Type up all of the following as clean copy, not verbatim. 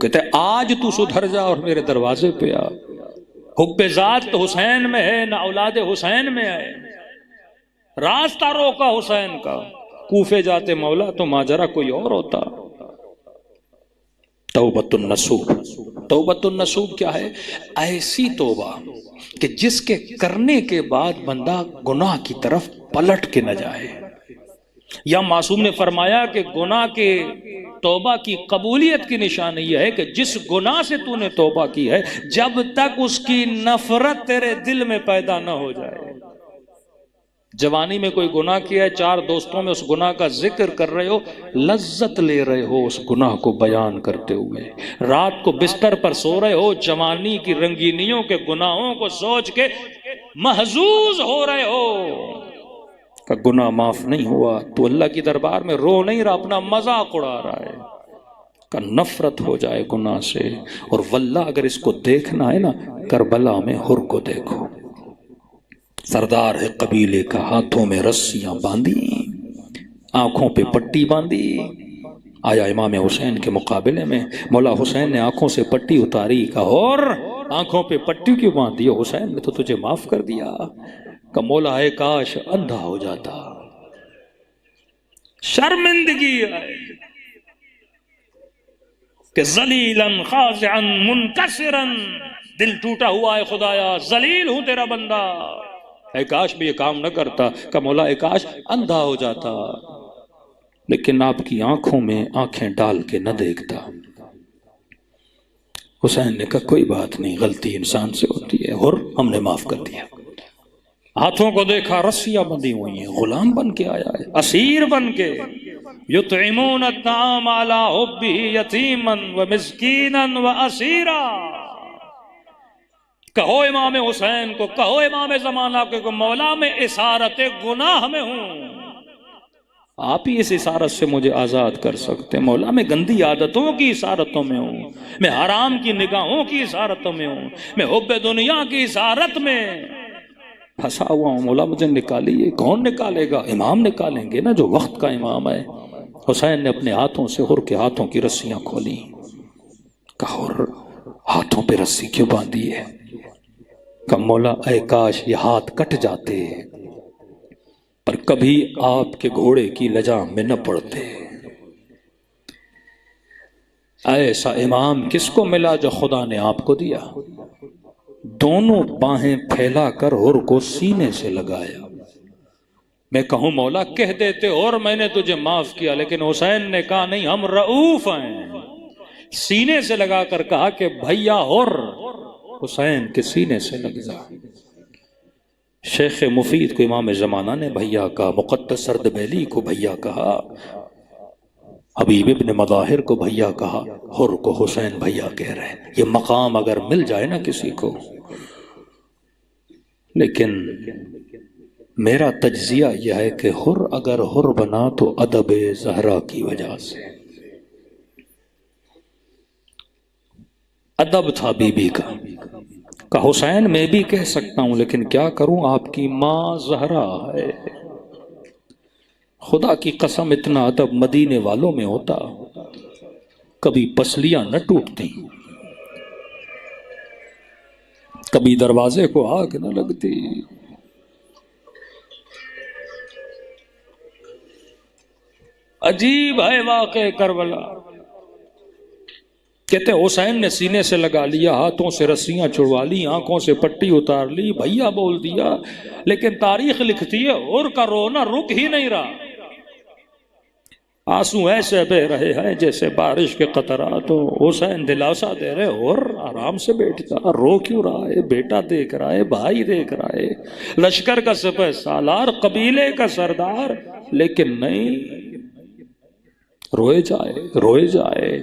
کہتے ہیں آج تو سدھر جا اور میرے دروازے پہ آ. حب ذات تو حسین میں ہے نہ اولاد حسین میں ہے. راستہ روکا حسین کا. کوفے جاتے مولا تو ماجرا کوئی اور ہوتا. توبۃ النصوح. توبۃ النصوح کیا ہے؟ ایسی توبہ کہ جس کے کرنے کے بعد بندہ گناہ کی طرف پلٹ کے نہ جائے. یا معصوم نے فرمایا کہ گناہ کے توبہ کی قبولیت کی نشانی یہ ہے کہ جس گناہ سے تو نے توبہ کی ہے جب تک اس کی نفرت تیرے دل میں پیدا نہ ہو جائے. جوانی میں کوئی گناہ کیا ہے، چار دوستوں میں اس گناہ کا ذکر کر رہے ہو، لذت لے رہے ہو اس گناہ کو بیان کرتے ہوئے. رات کو بستر پر سو رہے ہو، جوانی کی رنگینیوں کے گناہوں کو سوچ کے محظوظ ہو رہے ہو کہ گناہ معاف نہیں ہوا، تو اللہ کی دربار میں رو نہیں رہا، اپنا مذاق اڑا رہا ہے. کہ نفرت ہو جائے گناہ سے. اور واللہ اگر اس کو دیکھنا ہے نا، کربلا میں حر کو دیکھو. سردار ہے قبیلے کا، ہاتھوں میں رسیاں باندھی، آنکھوں پہ پٹی باندھی. آیا امام حسین کے مقابلے میں، مولا حسین نے آنکھوں سے پٹی اتاری. کہا اور آنکھوں پہ پٹی کیوں باندھی؟ حسین نے تو تجھے معاف کر دیا. کہ مولا ہے کاش اندھا ہو جاتا. شرمندگی ہے کہ ذلیلا خاضعا منکسرا، دل ٹوٹا ہوا ہے خدایا، ذلیل ہوں تیرا بندہ. اے کاش بھی یہ کام نہ کرتا. کہ مولا اے کاش اندھا ہو جاتا، لیکن آپ کی آنکھوں میں آنکھیں ڈال کے نہ دیکھتا. حسین نے کہا کوئی بات نہیں، غلطی انسان سے ہوتی ہے، اور ہم نے معاف کر دیا. ہاتھوں کو دیکھا رسیاں بندھی ہوئی ہیں، غلام بن کے آیا ہے، اسیر بن کے. یطعمون الطعام علی حبہ یتیما ومسکینا واسیرا. کہو امام حسین کو، کہو امام زمانہ کو کہ مولا میں اسارت گناہ میں ہوں، آپ ہی اس اسارت سے مجھے آزاد کر سکتے. مولا میں گندی عادتوں کی اسارتوں میں ہوں، میں حرام کی نگاہوں کی اسارتوں میں ہوں، میں حب دنیا کی اسارت میں پھنسا ہوا ہوں. مولا مجھے نکالیے. کون نکالے گا؟ امام نکالیں گے نا، جو وقت کا امام ہے. حسین نے اپنے ہاتھوں سے حر کے ہاتھوں کی رسیاں کھولی. کہا حر ہاتھوں پہ رسی کیوں باندھی ہے؟ کہ مولا اے کاش یہ ہاتھ کٹ جاتے پر کبھی آپ کے گھوڑے کی لجام میں نہ پڑتے. ایسا امام کس کو ملا جو خدا نے آپ کو دیا. دونوں باہیں پھیلا کر حر کو سینے سے لگایا. میں کہوں مولا کہہ دیتے اور میں نے تجھے معاف کیا، لیکن حسین نے کہا نہیں، ہم رؤوف ہیں. سینے سے لگا کر کہا کہ بھیا حر. حسین کے سینے سے لگا. شیخ مفید کو امام زمانہ نے بھیا کہا، مقدس اردبیلی کو بھیا کہا، حبیب ابن مظاہر کو بھیا کہا، حر کو حسین بھیا کہہ رہے ہیں. یہ مقام اگر مل جائے نا کسی کو. لیکن میرا تجزیہ یہ ہے کہ حر اگر حر بنا تو ادب زہرا کی وجہ سے. ادب تھا بی بی کا. کہ حسین میں بھی کہہ سکتا ہوں، لیکن کیا کروں، آپ کی ماں زہرا ہے. خدا کی قسم اتنا ادب مدینے والوں میں ہوتا کبھی پسلیاں نہ ٹوٹتی، کبھی دروازے کو آگ نہ لگتی. عجیب ہے واقع کربلا. کہتے حسین نے سینے سے لگا لیا، ہاتھوں سے رسیاں چھڑوا لی، آنکھوں سے پٹی اتار لی، بھیا بول دیا، لیکن تاریخ لکھتی ہے حر کا رونا رک ہی نہیں رہا. آنسو ایسے بہ رہے ہیں جیسے بارش کے قطرات ہو. حسین دلاسا دے رہے، حر آرام سے بیٹھ جا، رو کیوں رہا ہے؟ بیٹا دیکھ رہا ہے، بھائی دیکھ رہا ہے، لشکر کا سپہ سالار، قبیلے کا سردار. لیکن نہیں، روئے جائے روئے جائے.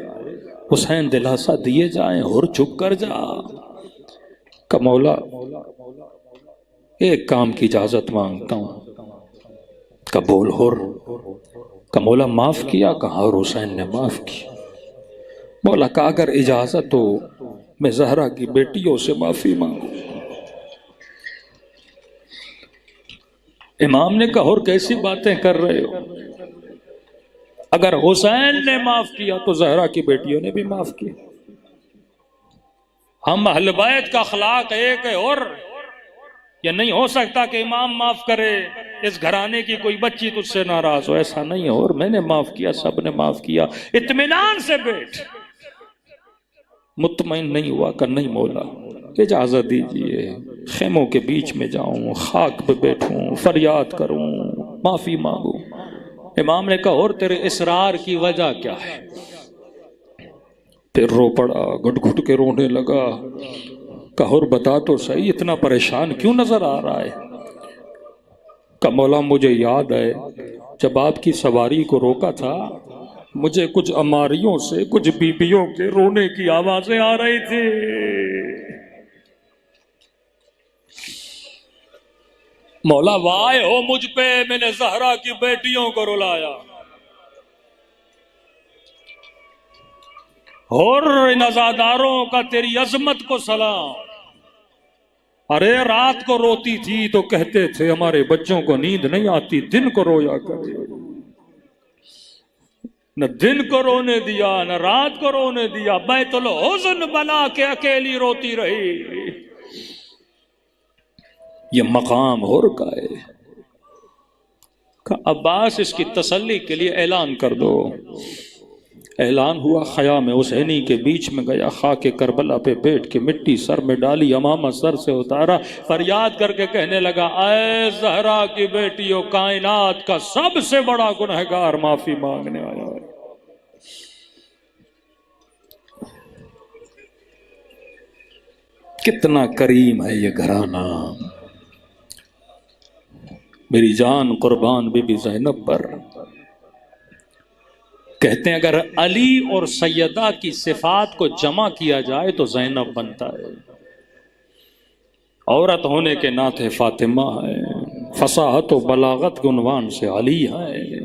حسین دلاسا دیے جائیں، حر چپ کر جا. کہ مولا ایک کام کی اجازت مانگتا ہوں. کہ بول حر. کہ مولا معاف کیا؟ کہا اور حسین نے معاف کیا. مولا کہ اگر اجازت ہو میں زہرا کی بیٹیوں سے معافی مانگوں. امام نے کہا اور کیسی باتیں کر رہے ہو؟ اگر حسین نے معاف کیا تو زہرا کی بیٹیوں نے بھی معاف کیا. ہم اہل بیت کا اخلاق ایک ہے، اور یہ نہیں ہو سکتا کہ امام معاف کرے اس گھرانے کی کوئی بچی تجھ سے ناراض ہو، ایسا نہیں ہے، اور میں نے معاف کیا، سب نے معاف کیا، اطمینان سے بیٹھ۔ مطمئن نہیں ہوا کہ نہیں مولا اجازت دیجئے خیموں کے بیچ میں جاؤں، خاک پہ بیٹھوں، فریاد کروں، معافی مانگوں۔ امام نے کہا اور تیرے اصرار کی وجہ کیا ہے؟ پھر رو پڑا، گھٹ گھٹ کے رونے لگا، کہا اور بتا تو صحیح اتنا پریشان کیوں نظر آ رہا ہے؟ کہ مولا مجھے یاد ہے جب آپ کی سواری کو روکا تھا، مجھے کچھ اماریوں سے کچھ بیبیوں کے رونے کی آوازیں آ رہی تھی۔ مولا وائے ہو مجھ پہ، میں نے زہرا کی بیٹیوں کو رلایا، اور ان عزاداروں کا تیری عظمت کو سلام۔ ارے رات کو روتی تھی تو کہتے تھے ہمارے بچوں کو نیند نہیں آتی، دن کو رویا کرے، نہ دن کو رونے دیا نہ رات کو رونے دیا، بیت الحزن بنا کے اکیلی روتی رہی۔ یہ مقام اور کا ہے کہ عباس اس کی تسلی کے لیے اعلان کر دو۔ اعلان ہوا، خیام حسینی کے بیچ میں گیا، خاک کربلا پہ بیٹھ کے مٹی سر میں ڈالی، امامہ سر سے اتارا، فریاد کر کے کہنے لگا اے زہرا کی بیٹیوں، کائنات کا سب سے بڑا گنہگار معافی مانگنے آیا ہے۔ کتنا کریم ہے یہ گھرانہ، میری جان قربان بی بی زینب پر۔ کہتے ہیں اگر علی اور سیدہ کی صفات کو جمع کیا جائے تو زینب بنتا ہے۔ عورت ہونے کے ناطے فاطمہ ہے، فصاحت و بلاغت کے عنوان سے علی ہے۔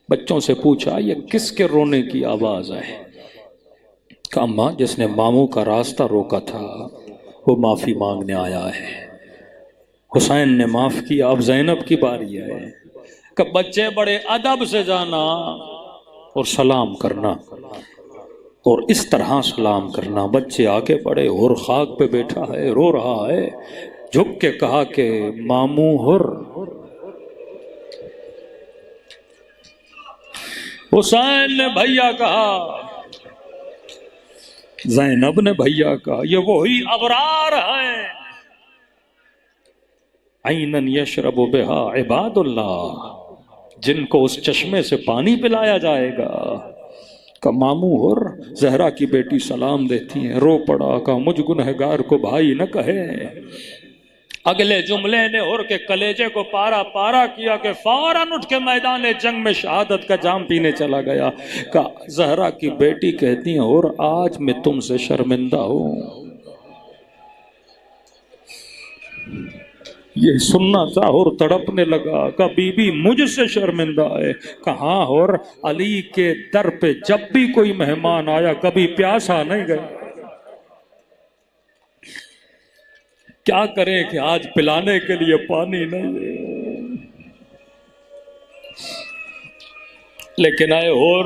بچوں سے پوچھا یہ کس کے رونے کی آواز ہے؟ کہ اماں جس نے ماموں کا راستہ روکا تھا وہ معافی مانگنے آیا ہے، حسین نے معاف کیا، اب زینب کی باری ہے۔ کہ بچے بڑے ادب سے جانا اور سلام کرنا، اور اس طرح سلام کرنا۔ بچے آگے بڑھے، اور خاک پہ بیٹھا ہے، رو رہا ہے، جھک کے کہا کہ ماموں ہر۔ حسین نے بھیا کہا، زینب نے بھیا کہا، یہ وہی ابرار ہیں عیناً یشرب بہا عباد اللہ، جن کو اس چشمے سے پانی پلایا جائے گا۔ کہ ماموں اور زہرا کی بیٹی سلام دیتی ہیں، رو پڑا، کہ مجھ گنہگار کو بھائی نہ کہے۔ اگلے جملے نے اور کے کلیجے کو پارا پارا کیا کہ فوراً اٹھ کے میدان جنگ میں شہادت کا جام پینے چلا گیا۔ کہ زہرا کی بیٹی کہتی ہیں اور آج میں تم سے شرمندہ ہوں۔ یہ سننا تھا اور تڑپنے لگا کہ بی بی مجھ سے شرمندہ ہے۔ کہاں اور علی کے در پہ جب بھی کوئی مہمان آیا کبھی پیاسا نہیں گیا۔ کیا کریں کہ آج پلانے کے لیے پانی نہیں ہے، لیکن اے اور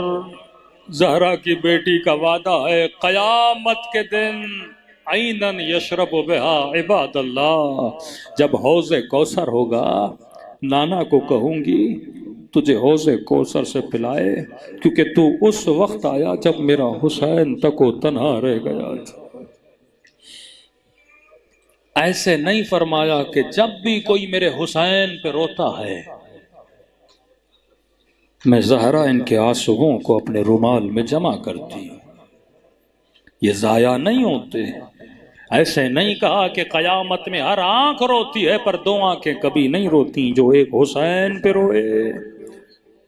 زہرا کی بیٹی کا وعدہ ہے قیامت کے دن عیناً یشرب بہا عباد اللہ، جب حوض کوثر ہوگا نانا کو کہوں گی تجھے حوض کوثر سے پلائے، کیونکہ تو اس وقت آیا جب میرا حسین تک و تنہا رہ گیا تھا۔ ایسے نہیں فرمایا کہ جب بھی کوئی میرے حسین پہ روتا ہے میں زہرا ان کے آنسوؤں کو اپنے رومال میں جمع کرتی ہوں، یہ ضائع نہیں ہوتے۔ ایسے نہیں کہا کہ قیامت میں ہر آنکھ روتی ہے پر دو آنکھیں کبھی نہیں روتی، جو ایک حسین پہ روئے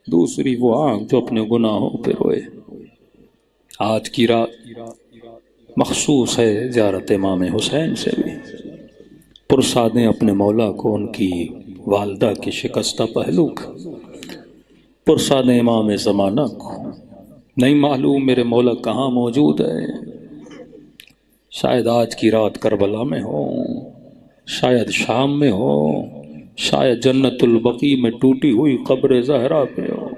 دوسری وہ آنکھ جو اپنے گناہوں پہ روئے۔ آج کی رات مخصوص ہے زیارت امام حسین سے بھی، پرسادیں اپنے مولا کو ان کی والدہ کی شکستہ پہلو کا، پرسادیں امام زمانہ کو۔ نہیں معلوم میرے مولا کہاں موجود ہے، شاید آج کی رات کربلا میں ہو، شاید شام میں ہو، شاید جنت البقیع میں ٹوٹی ہوئی قبر زہرا پہ ہو۔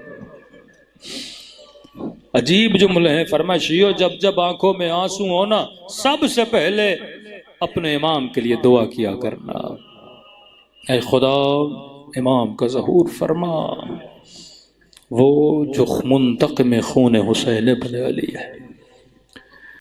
عجیب جملے ہیں. فرمایا شیعو جب جب آنکھوں میں آنسو ہونا سب سے پہلے اپنے امام کے لیے دعا کیا کرنا. اے خدا امام کا ظہور فرما، وہ جو منتقم خون حسین ابن علی ہے.